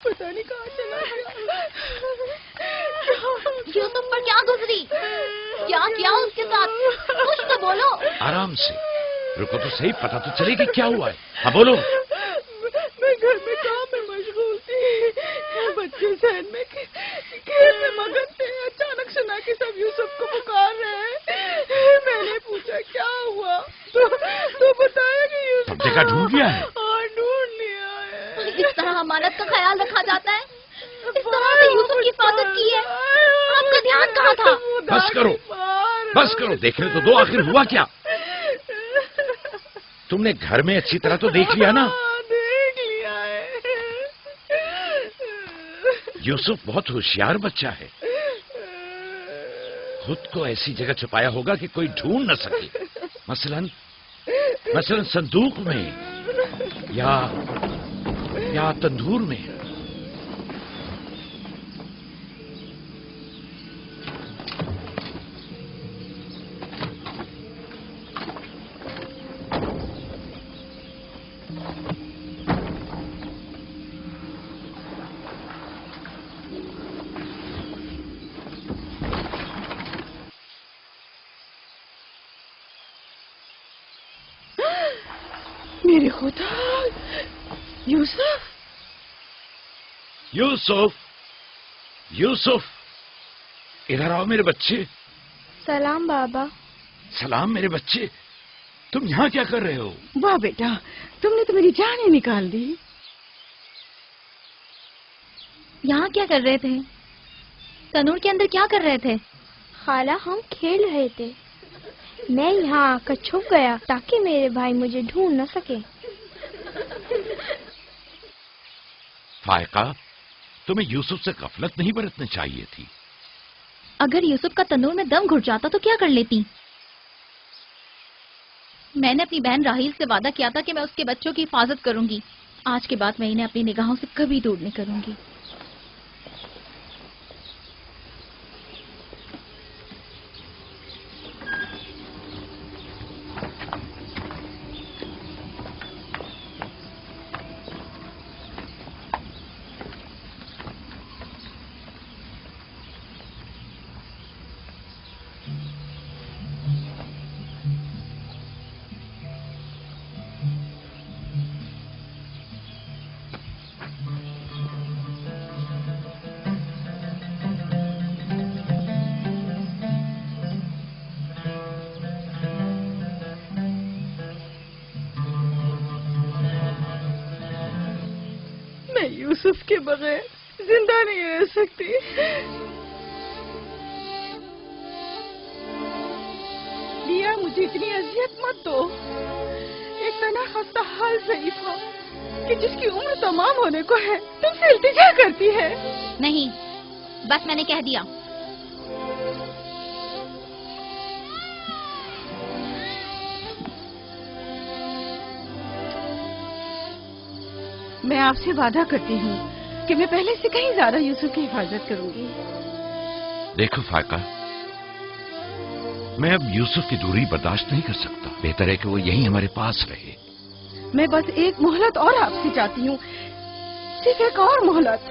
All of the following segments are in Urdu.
پتہ نہیں کہاں چلا گیا۔ یوسف پر کیا گزری؟ کیا کیا اس کے ساتھ؟ کچھ تو بولو۔ آرام سے رکو تو صحیح، پتہ تو چلے کہ کیا ہوا ہے۔ ہاں بولو۔ میں گھر میں کام میں مشغول تھی، بچے ذہن میں کھیل میں مگن تھے، اچانک سنا کہ سب یوسف کو پکار رہے ہیں۔ میں نے پوچھا کیا ہوا تو بتایا کہ یوسف سب جگہ ڈھونڈ لیا ہے؟ ہاں ڈھونڈ لیا ہے۔ اس طرح امانت کا خیال رکھا جاتا ہے؟ اس طرح سے یوسف کی حفاظت کی ہے؟ آپ کا دھیان کہاں تھا؟ بس کرو، دیکھنے تو دو آخر ہوا کیا؟ تم نے گھر میں اچھی طرح تو دیکھ لیا نا؟ دیکھ لیا ہے۔ یوسف بہت ہوشیار بچہ ہے، خود کو ایسی جگہ چھپایا ہوگا کہ کوئی ڈھونڈ نہ سکے، مثلا صندوق میں یا تندور میں۔ میرے خدا، یوسف! یوسف ادھر آؤ میرے بچے۔ سلام بابا۔ سلام میرے بچے، تم یہاں کیا کر رہے ہو؟ واہ بیٹا، تم نے تو میری جان ہی نکال دی۔ یہاں کیا کر رہے تھے؟ تنور کے اندر کیا کر رہے تھے؟ خالہ ہم کھیل رہے تھے، میں یہاں آ کر چھپ گیا تاکہ میرے بھائی مجھے ڈھونڈ نہ سکے۔ فائقہ، تمہیں یوسف سے غفلت نہیں برتنی چاہیے تھی۔ اگر یوسف کا تنور میں دم گھٹ جاتا تو کیا کر لیتی؟ میں نے اپنی بہن راحیل سے وعدہ کیا تھا کہ میں اس کے بچوں کی حفاظت کروں گی۔ آج کے بعد میں انہیں اپنی نگاہوں سے کبھی دور نہیں کروں گی۔ میں یوسف کے بغیر زندہ نہیں رہ سکتی۔ لیا، مجھے اتنی اذیت مت دو۔ ایک تنہا خستہ حال ضعیفہ کہ جس کی عمر تمام ہونے کو ہے تم سے التجا کرتی ہے۔ نہیں، بس میں نے کہہ دیا۔ میں آپ سے وعدہ کرتی ہوں کہ میں پہلے سے کہیں زیادہ یوسف کی حفاظت کروں گی۔ دیکھو فائقہ، میں اب یوسف کی دوری برداشت نہیں کر سکتا، بہتر ہے کہ وہ یہیں ہمارے پاس رہے۔ میں بس ایک مہلت اور آپ سے چاہتی ہوں، صرف ایک اور مہلت۔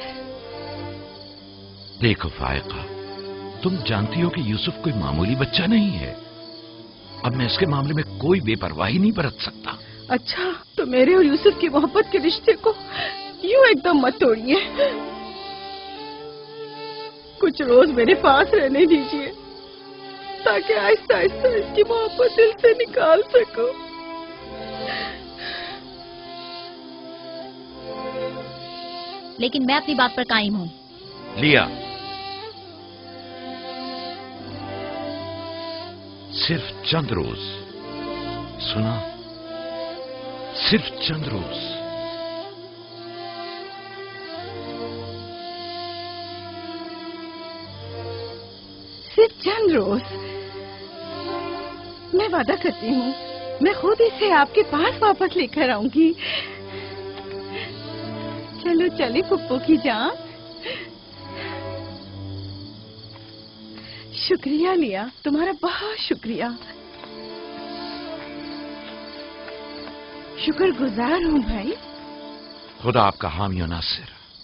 دیکھو فائقہ، تم جانتی ہو کہ یوسف کوئی معمولی بچہ نہیں ہے، اب میں اس کے معاملے میں کوئی بے پرواہی نہیں برت سکتا۔ اچھا، تو میرے اور یوسف کی محبت کے رشتے کو یوں ایک دم مت توڑیے، کچھ روز میرے پاس رہنے دیجیے تاکہ آہستہ آہستہ اس کی محبت دل سے نکال سکوں۔ لیکن میں اپنی بات پر قائم ہوں۔ لیا، صرف چند روز، سنا، صرف چند روز۔ صرف چند روز؟ میں وعدہ کرتی ہوں میں خود اسے آپ کے پاس واپس لے کر آؤں گی۔ چلو چلے پھپھو کی جان۔ شکریہ لیا، تمہارا بہت شکریہ، شکر گزار ہوں بھائی۔ خدا آپ کا حامی و ناصر۔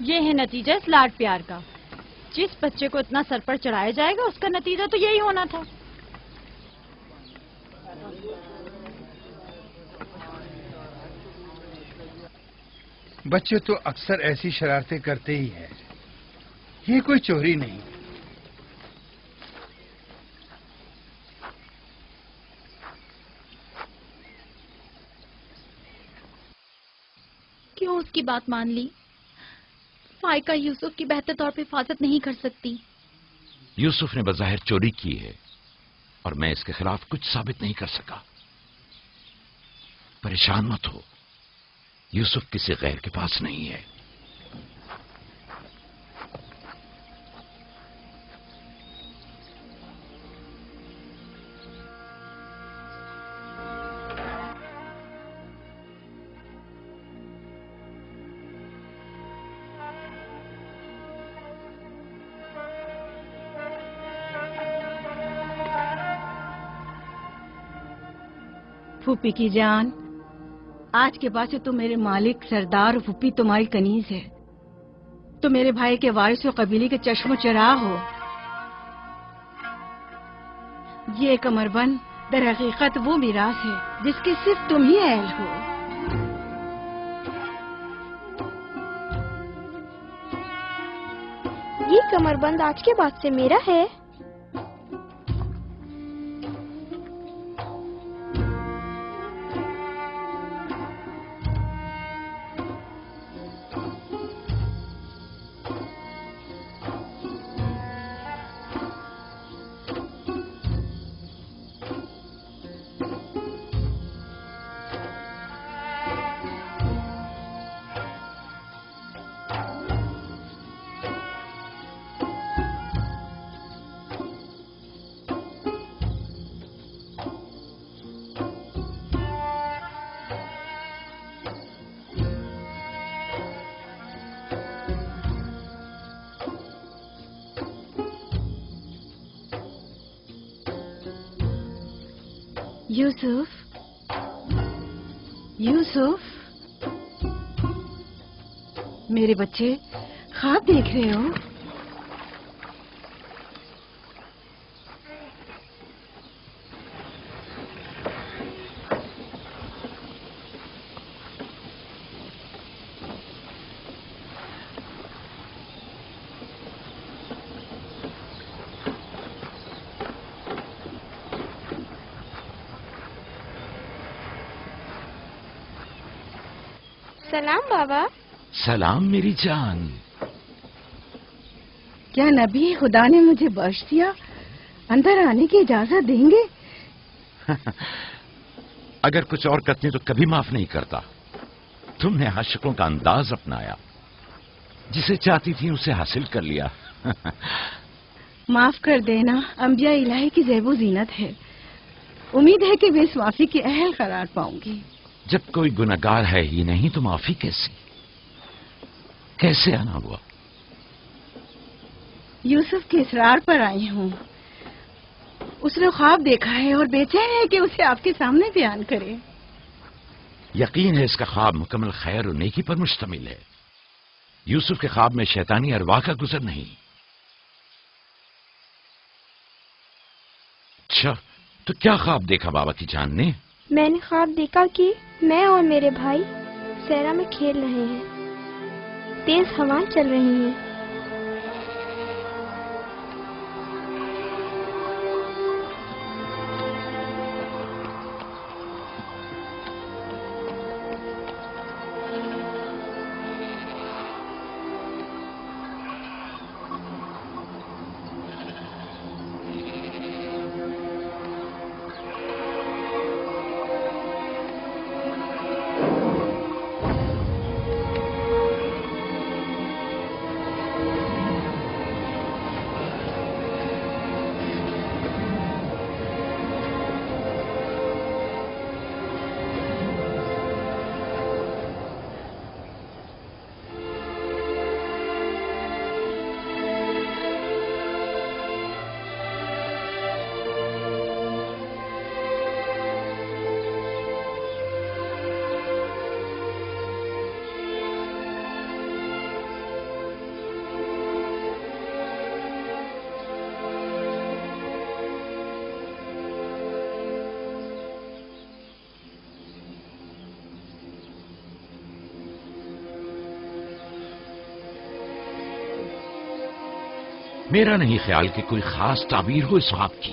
یہ ہے نتیجہ اس لاڈ پیار کا. جس بچے کو اتنا سر پر چڑھایا جائے گا اس کا نتیجہ تو یہی ہونا تھا. بچے تو اکثر ایسی شرارتیں کرتے ہی ہیں. یہ کوئی چوری نہیں. کیوں اس کی بات مان لی؟ فائقہ یوسف کی بہتر طور پہ حفاظت نہیں کر سکتی. یوسف نے بظاہر چوری کی ہے اور میں اس کے خلاف کچھ ثابت نہیں کر سکا. پریشان مت ہو، یوسف کسی غیر کے پاس نہیں ہے. پھوپھی کی جان، آج کے بعد سے تو میرے مالک سردار اور پھوپھی تمہاری کنیز ہے. تو میرے بھائی کے وارث و قبیلے کے چشم و چراغ ہو. یہ کمربند در حقیقت وہ میراث ہے جس کے صرف تم ہی اہل ہو. یہ کمربند آج کے بعد سے میرا ہے. یوسف، یوسف، میرے بچے خواب دیکھ رہے ہو؟ سلام بابا. سلام میری جان. کیا نبی خدا نے مجھے بخش دیا؟ اندر آنے کی اجازت دیں گے؟ اگر کچھ اور کرتے تو کبھی معاف نہیں کرتا. تم نے عاشقوں کا انداز اپنایا، جسے چاہتی تھی اسے حاصل کر لیا. معاف کر دینا انبیاء الہی کی زیب و زینت ہے. امید ہے کہ میں اس معافی کے اہل قرار پاؤں گی. جب کوئی گناہگار ہے ہی نہیں تو معافی کیسے آنا ہوا؟ یوسف کے اصرار پر آئی ہوں. اس نے خواب دیکھا ہے اور بے چین ہے کہ اسے آپ کے سامنے بیان کرے. یقین ہے اس کا خواب مکمل خیر و نیکی پر مشتمل ہے. یوسف کے خواب میں شیطانی ارواح کا گزر نہیں. اچھا، تو کیا خواب دیکھا بابا کی جان نے؟ میں نے خواب دیکھا کہ میں اور میرے بھائی صحرا میں کھیل رہے ہیں. تیز ہوائیں چل رہی ہیں. میرا نہیں خیال کہ کوئی خاص تعبیر ہو اس خواب کی.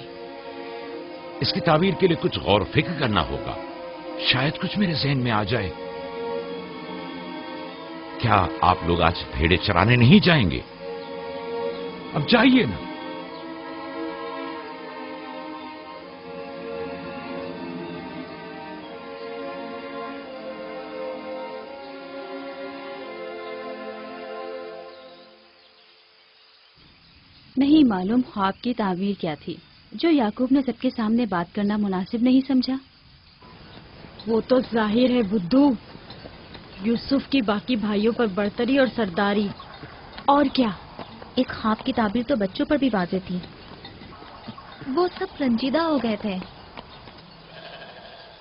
اس کی تعبیر کے لیے کچھ غور و فکر کرنا ہوگا. شاید کچھ میرے ذہن میں آ جائے. کیا آپ لوگ آج بھیڑے چرانے نہیں جائیں گے؟ اب جائیے نا. نہیں معلوم خواب کی تعبیر کیا تھی جو یعقوب نے سب کے سامنے بات کرنا مناسب نہیں سمجھا. وہ تو ظاہر ہے بدھو، یوسف کی باقی بھائیوں پر برتری اور سرداری. اور کیا؟ ایک خواب کی تعبیر تو بچوں پر بھی واضح تھی. وہ سب رنجیدہ ہو گئے تھے.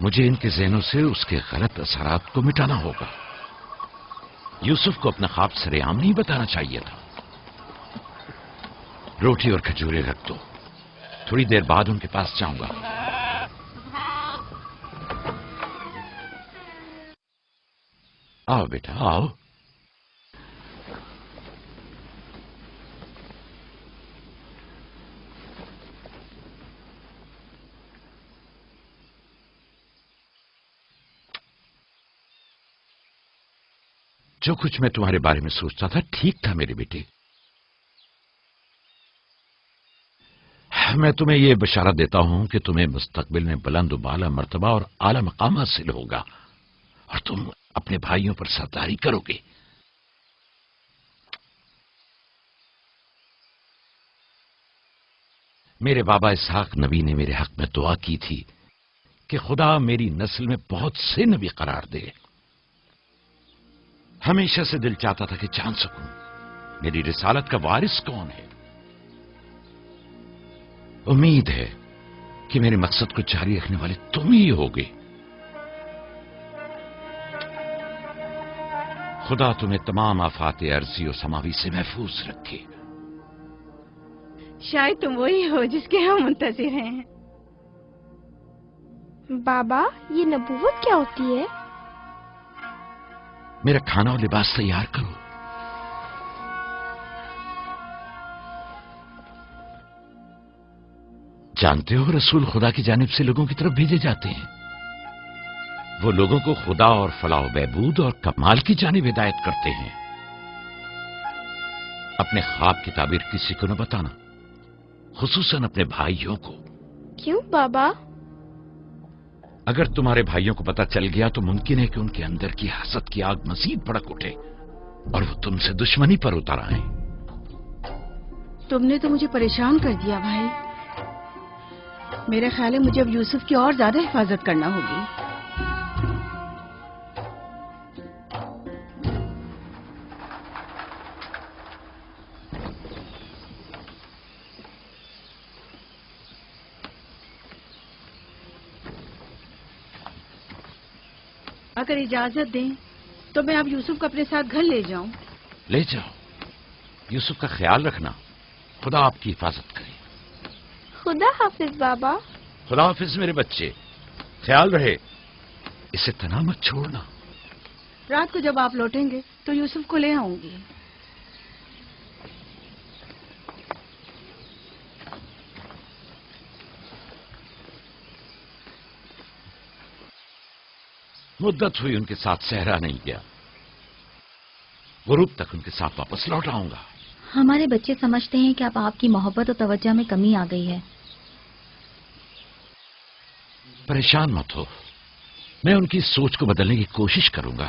مجھے ان کے ذہنوں سے اس کے غلط اثرات کو مٹانا ہوگا. یوسف کو اپنا خواب سر عام نہیں بتانا چاہیے تھا. روٹی اور کھجورے رکھ دو، تھوڑی دیر بعد ان کے پاس جاؤں گا. آؤ بیٹا آؤ. جو کچھ میں تمہارے بارے میں سوچتا تھا ٹھیک تھا میرے بیٹے. میں تمہیں یہ بشارت دیتا ہوں کہ تمہیں مستقبل میں بلند و بالا مرتبہ اور اعلی مقام حاصل ہوگا اور تم اپنے بھائیوں پر سرداری کرو گے. میرے بابا اسحاق نبی نے میرے حق میں دعا کی تھی کہ خدا میری نسل میں بہت سے نبی قرار دے. ہمیشہ سے دل چاہتا تھا کہ جان سکوں میری رسالت کا وارث کون ہے. امید ہے کہ میرے مقصد کو جاری رکھنے والے تم ہی ہوگے. خدا تمہیں تمام آفات ارضی و سماوی سے محفوظ رکھے. شاید تم وہی ہو جس کے ہم منتظر ہیں. بابا یہ نبوت کیا ہوتی ہے؟ میرا کھانا اور لباس تیار کرو. جانتے ہو رسول خدا کی جانب سے لوگوں کی طرف بھیجے جاتے ہیں. وہ لوگوں کو خدا اور فلاح و بہبود اور کمال کی جانب ہدایت کرتے ہیں. اپنے خواب کی تعبیر کسی کو نہ بتانا، خصوصاً اپنے بھائیوں کو. کیوں بابا؟ اگر تمہارے بھائیوں کو پتہ چل گیا تو ممکن ہے کہ ان کے اندر کی حسد کی آگ مزید بھڑک اٹھے اور وہ تم سے دشمنی پر اتر آئیں. تم نے تو مجھے پریشان کر دیا بھائی. میرے خیال ہے مجھے اب یوسف کی اور زیادہ حفاظت کرنا ہوگی. اگر اجازت دیں تو میں اب یوسف کو اپنے ساتھ گھر لے جاؤں. لے جاؤ. یوسف کا خیال رکھنا. خدا آپ کی حفاظت کرے. خدا حافظ بابا. خدا حافظ میرے بچے. خیال رہے اسے تنہا مت چھوڑنا. رات کو جب آپ لوٹیں گے تو یوسف کو لے آؤں گی. مدت ہوئی ان کے ساتھ صحرا نہیں گیا. غروب تک ان کے ساتھ واپس لوٹ آؤں گا. ہمارے بچے سمجھتے ہیں کہ اب آپ کی محبت اور توجہ میں کمی آ گئی ہے. پریشان مت ہو، میں ان کی سوچ کو بدلنے کی کوشش کروں گا.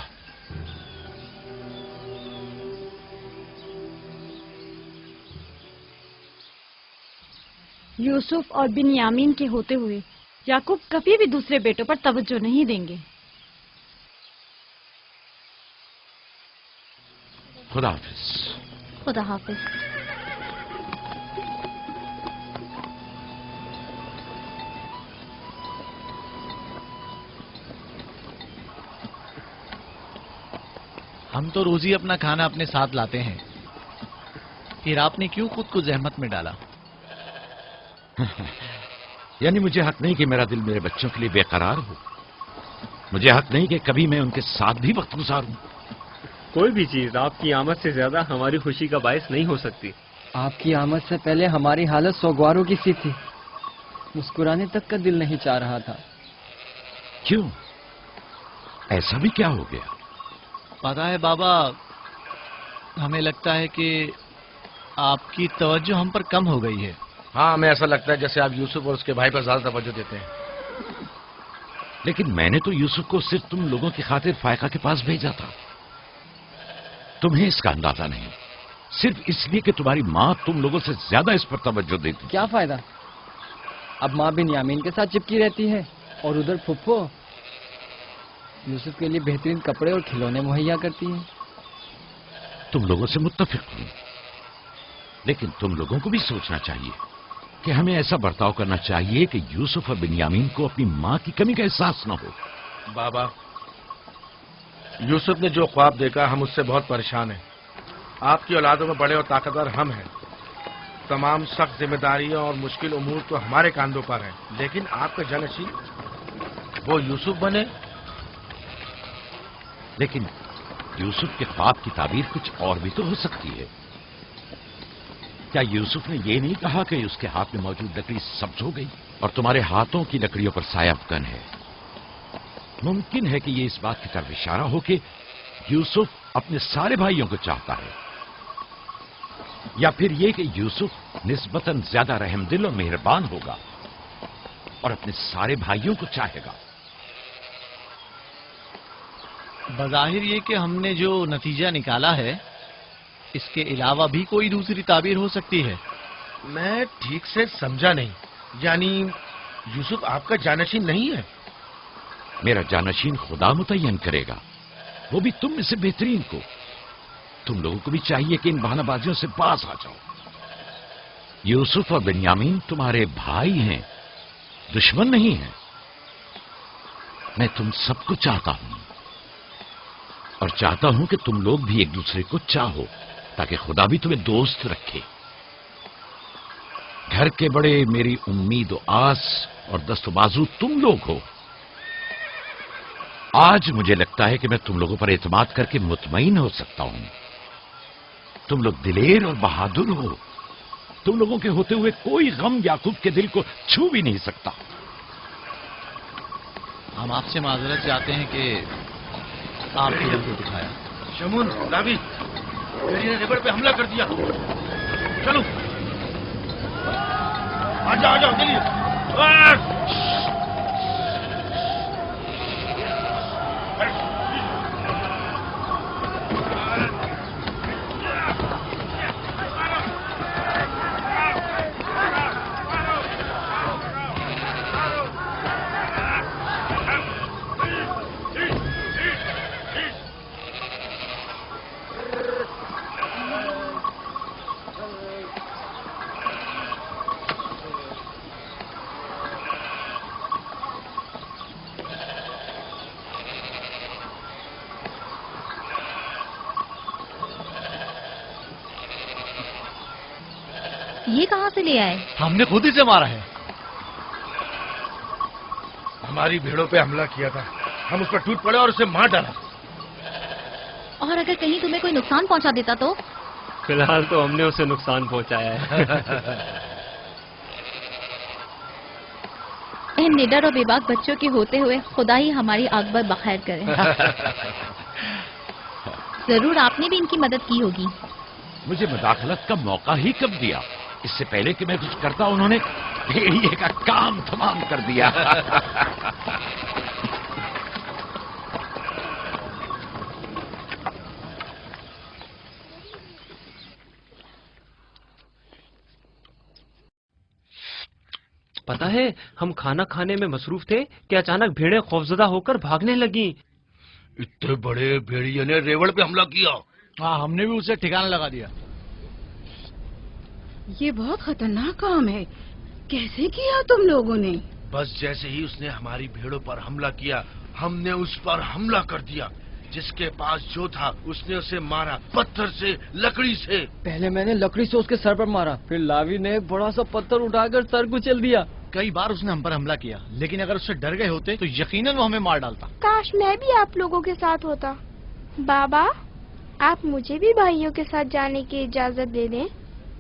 یوسف اور بنیامین کے ہوتے ہوئے یعقوب کبھی بھی دوسرے بیٹوں پر توجہ نہیں دیں گے. خدا حافظ. خدا حافظ. ہم تو روز ہی اپنا کھانا اپنے ساتھ لاتے ہیں، پھر آپ نے کیوں خود کو زحمت میں ڈالا؟ یعنی مجھے حق نہیں کہ میرا دل میرے بچوں کے لیے بے قرار ہو. مجھے حق نہیں کہ کبھی میں ان کے ساتھ بھی وقت گزاروں. کوئی بھی چیز آپ کی آمد سے زیادہ ہماری خوشی کا باعث نہیں ہو سکتی. آپ کی آمد سے پہلے ہماری حالت سوگواروں کی سی تھی. مسکرانے تک کا دل نہیں چاہ رہا تھا. کیوں؟ ایسا بھی کیا ہو گیا؟ پتا ہے بابا، ہمیں لگتا ہے کہ آپ کی توجہ ہم پر کم ہو گئی ہے. ہاں، ہمیں ایسا لگتا ہے جیسے آپ یوسف اور اس کے بھائی پر زیادہ توجہ دیتے ہیں. لیکن میں نے تو یوسف کو صرف تم لوگوں کی خاطر فائقہ کے پاس بھیجا تھا. تمہیں اس کا اندازہ نہیں، صرف اس لیے کہ تمہاری ماں تم لوگوں سے زیادہ اس پر توجہ دیتی. کیا فائدہ؟ اب ماں بنیامین کے ساتھ چپکی رہتی ہے اور ادھر پھپھو یوسف کے لیے بہترین کپڑے اور کھلونے مہیا کرتی ہے. تم لوگوں سے متفق ہوں، لیکن تم لوگوں کو بھی سوچنا چاہیے کہ ہمیں ایسا برتاؤ کرنا چاہیے کہ یوسف اور بنیامین کو اپنی ماں کی کمی کا احساس نہ ہو. بابا، یوسف نے جو خواب دیکھا ہم اس سے بہت پریشان ہیں. آپ کی اولادوں میں بڑے اور طاقتور ہم ہیں. تمام سخت ذمہ داریاں اور مشکل امور تو ہمارے کاندھوں پر ہیں، لیکن آپ کا جانشین وہ یوسف بنے. لیکن یوسف کے خواب کی تعبیر کچھ اور بھی تو ہو سکتی ہے. کیا یوسف نے یہ نہیں کہا کہ اس کے ہاتھ میں موجود لکڑی سبز ہو گئی اور تمہارے ہاتھوں کی لکڑیوں پر سایہ افغن ہے؟ ممکن ہے کہ یہ اس بات کی طرف اشارہ ہو کہ یوسف اپنے سارے بھائیوں کو چاہتا ہے، یا پھر یہ کہ یوسف نسبتاً زیادہ رحم دل اور مہربان ہوگا اور اپنے سارے بھائیوں کو چاہے گا. بظاہر یہ کہ ہم نے جو نتیجہ نکالا ہے اس کے علاوہ بھی کوئی دوسری تعبیر ہو سکتی ہے. میں ٹھیک سے سمجھا نہیں. یعنی یوسف آپ کا جانشین نہیں ہے؟ میرا جانشین خدا متعین کرے گا، وہ بھی تم میں سے بہترین کو. تم لوگوں کو بھی چاہیے کہ ان بہانہ بازیوں سے باز آ جاؤ. یوسف اور بنیامین تمہارے بھائی ہیں، دشمن نہیں ہیں. میں تم سب کو چاہتا ہوں اور چاہتا ہوں کہ تم لوگ بھی ایک دوسرے کو چاہو تاکہ خدا بھی تمہیں دوست رکھے. گھر کے بڑے میری امید و آس اور دست و بازو تم لوگ ہو. آج مجھے لگتا ہے کہ میں تم لوگوں پر اعتماد کر کے مطمئن ہو سکتا ہوں. تم لوگ دلیر اور بہادر ہو. تم لوگوں کے ہوتے ہوئے کوئی غم یعقوب کے دل کو چھو بھی نہیں سکتا. ہم آپ سے معذرت چاہتے ہیں کہ آپ کی دل کو دکھایا. شمون، راوی، میری نے ریبڑ پہ حملہ کر دیا. چلو آ جاؤ چلیے. یہ کہاں سے لے آئے؟ ہم نے خود ہی سے مارا ہے. ہماری بھیڑوں پہ حملہ کیا تھا، ہم اس پر ٹوٹ پڑے اور اسے مار ڈالا. اور اگر کہیں تمہیں کوئی نقصان پہنچا دیتا تو؟ فی الحال تو ہم نے اسے نقصان پہنچایا ہے. ان نڈر اور بے باک بچوں کے ہوتے ہوئے خدا ہی ہماری عاقبت بخیر کرے. ضرور آپ نے بھی ان کی مدد کی ہوگی. مجھے مداخلت کا موقع ہی کب دیا؟ اس سے پہلے کہ میں کچھ کرتا انہوں نے بھیڑیے کا کام تمام کر دیا. پتا ہے ہم کھانا کھانے میں مصروف تھے کہ اچانک بھیڑیں خوفزدہ ہو کر بھاگنے لگیں. اتنے بڑے بھیڑیے نے ریوڑ پہ حملہ کیا. ہاں، ہم نے بھی اسے ٹھکانا لگا دیا. یہ بہت خطرناک کام ہے. کیسے کیا تم لوگوں نے؟ بس جیسے ہی اس نے ہماری بھیڑوں پر حملہ کیا ہم نے اس پر حملہ کر دیا. جس کے پاس جو تھا اس نے اسے مارا، پتھر سے، لکڑی سے. پہلے میں نے لکڑی سے اس کے سر پر مارا، پھر لاوی نے ایک بڑا سا پتھر اٹھا کر سر کچل دیا. کئی بار اس نے ہم پر حملہ کیا، لیکن اگر اس سے ڈر گئے ہوتے تو یقیناً وہ ہمیں مار ڈالتا. کاش میں بھی آپ لوگوں کے ساتھ ہوتا. بابا، آپ مجھے بھی بھائیوں کے ساتھ جانے کی اجازت دے دیں.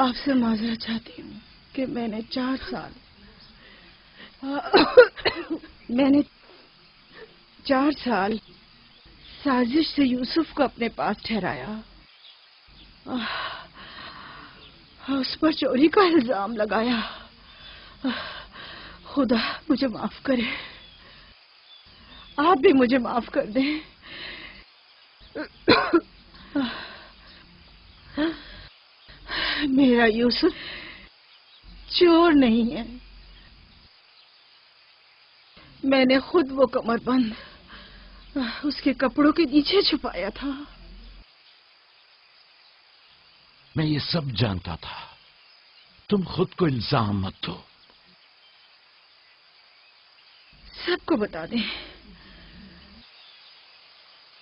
آپ سے معذرت چاہتی ہوں کہ میں نے 4 سال سازش سے یوسف کو اپنے پاس ٹھہرایا، اس پر چوری کا الزام لگایا۔ خدا مجھے معاف کرے، آپ بھی مجھے معاف کر دیں۔ میرا یوسف چور نہیں ہے، میں نے خود وہ کمر بند اس کے کپڑوں کے نیچے چھپایا تھا۔ میں یہ سب جانتا تھا، تم خود کو الزام مت دو۔ سب کو بتا دیں،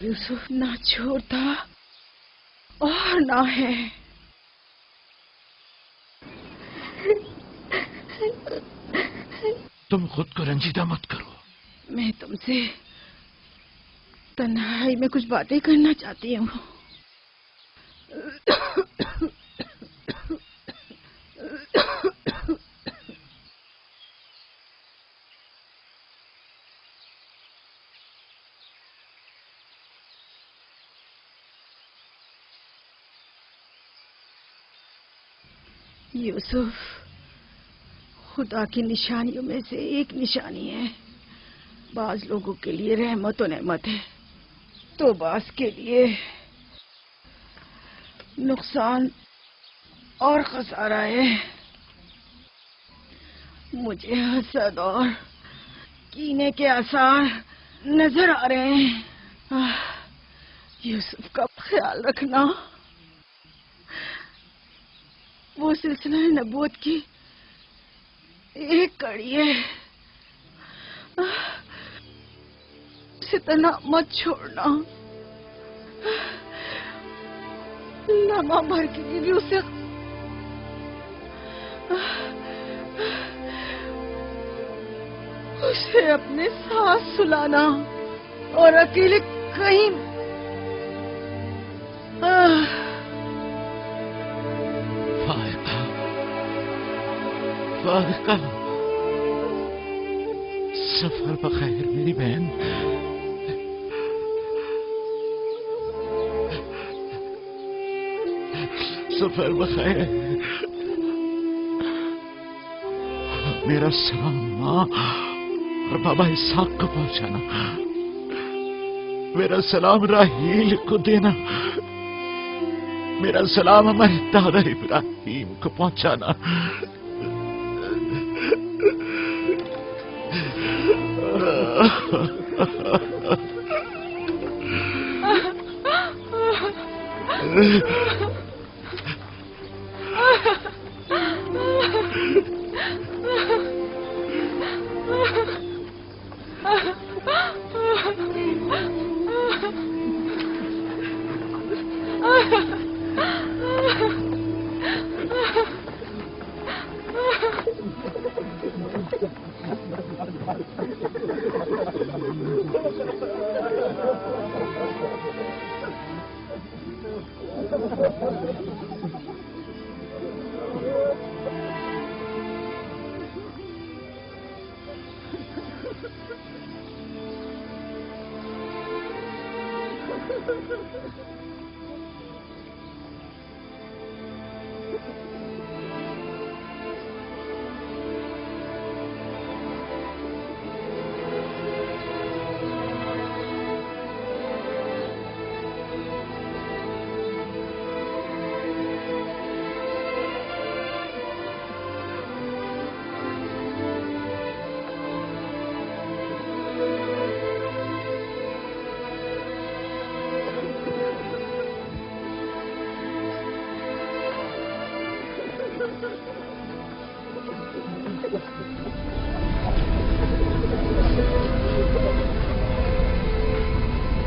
یوسف نہ چور تھا اور نہ ہے۔ تم خود کو رنجیدہ مت کرو۔ میں تم سے تنہائی میں کچھ باتیں کرنا چاہتی ہوں۔ یوسف خدا کی نشانیوں میں سے ایک نشانی ہے۔ بعض لوگوں کے لیے رحمت و نعمت ہے تو بعض کے لیے نقصان اور خسارہ ہے۔ مجھے حسد اور کینے کے آثار نظر آ رہے ہیں۔ یوسف کا خیال رکھنا، وہ سلسلہ نبوت کی ایک کڑی ہے، اسے تنہا مت چھوڑنا۔ لمحہ بھر کے لیے اسے اپنے ساتھ سلانا اور اکیلے کہیں فائقہ، سفر بخیر میری بہن۔ سفر بخیر۔ میرا سلام ماں اور بابا اسحاق کو پہنچانا، میرا سلام راہیل کو دینا، میرا سلام ہمارے دادا ابراہیم کو پہنچانا۔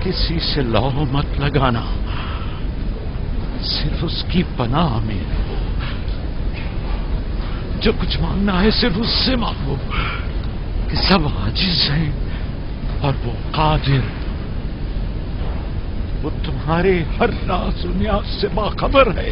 کسی سے لو مت لگانا، صرف اس کی پناہ میں رہو۔ جو کچھ مانگنا ہے صرف اس سے مانگو کہ سب عاجز ہیں اور وہ قادر، وہ تمہارے ہر راز و نیاز سے باخبر ہے